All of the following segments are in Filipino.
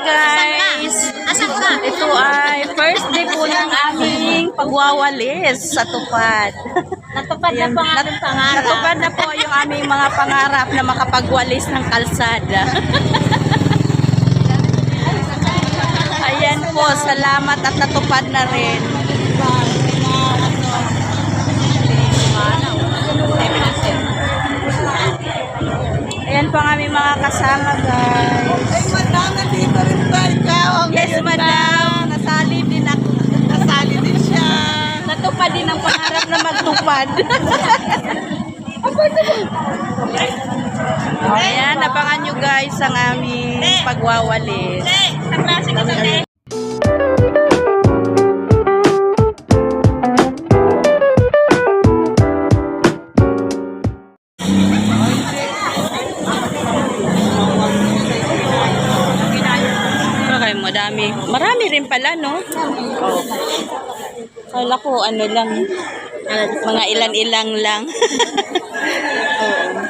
guys! Ito ay first day po ng aming pagwawalis sa tupad. Natupad na po ang aming pangarap. Natupad na po yung aming mga pangarap na makapagwalis ng kalsada. Ayan po, salamat at natupad na rin. Ayan po ang aming mga kasama, guys. Ay, madam, nandito rin ba ikaw? Yes, madam. Nasali din ako. Nasali din siya. Natupad din ang pangarap na magtupad. Ayan, abangan nyo guys ang aming pagwawalis. Okay, madami. Marami rin pala, no? Oh. Kala ko ano lang. Mga ilan-ilang lang. Oo.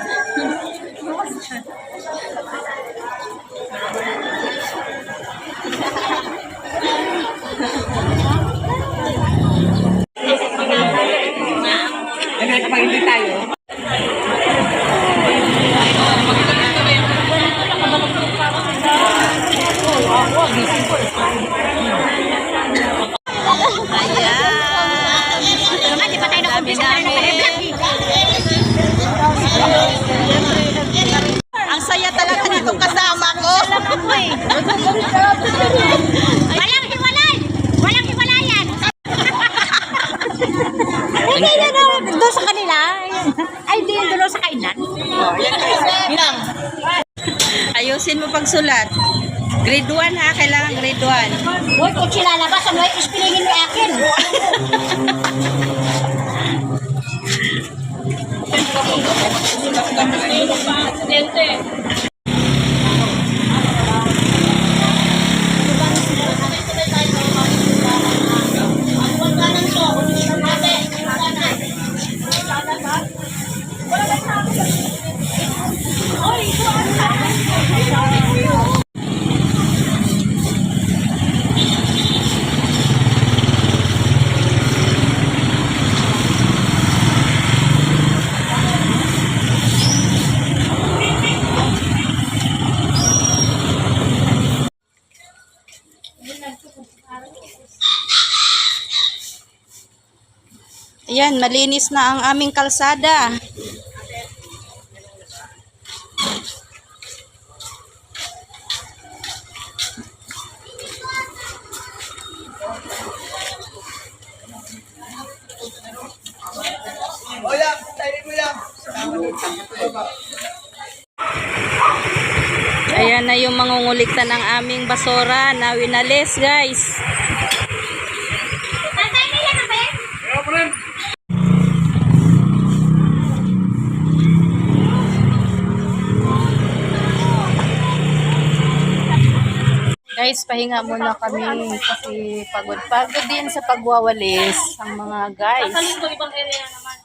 Nakakapag-hindi tayo. Ang saya talaga nitong kasama ko. Walang hiwalay! Walang hiwalayan! Hindi na doon sa kanila. Ay, di doon sa kainan. Bilang. Ayusin mo pagsulat. Grade 1 ha, kailangan grade 1. Huwag ko silalabas. Ano ay ispilingin mo akin? Ayan, malinis na ang aming kalsada. O yan, tayo mo yan. Ayan na yung mangungulikta ng aming basura na winalis, guys. Guys, pahinga muna kami kasi pagod din sa pagwawalis ang mga guys. Ibang area naman.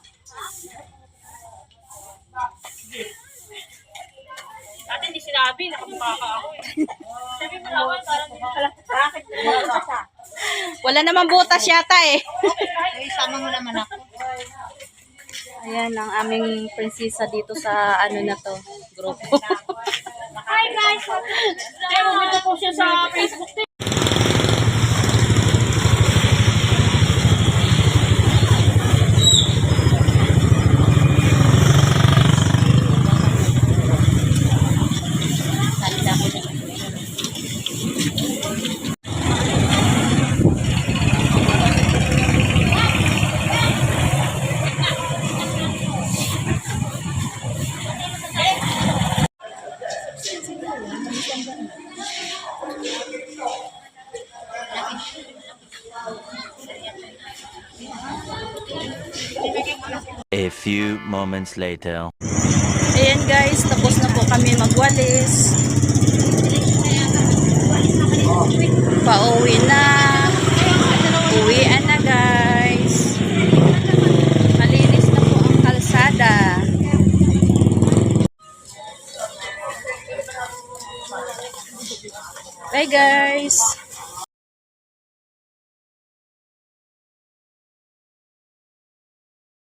Dati hindi sinabi, nakamukha ka ako eh. Sabi mo naman, parang hindi pala. Wala naman butas yata eh. Ay, sama mo naman ako. Ayan ang aming prinsesa dito sa ano na to, grupo. Hi guys! Kaya bumito po siya sa Facebook din. A few moments later. Ayan guys, tapos na po kami magwalis. Pauwi na. Uwian na guys. Malinis na po ang kalsada. Bye guys!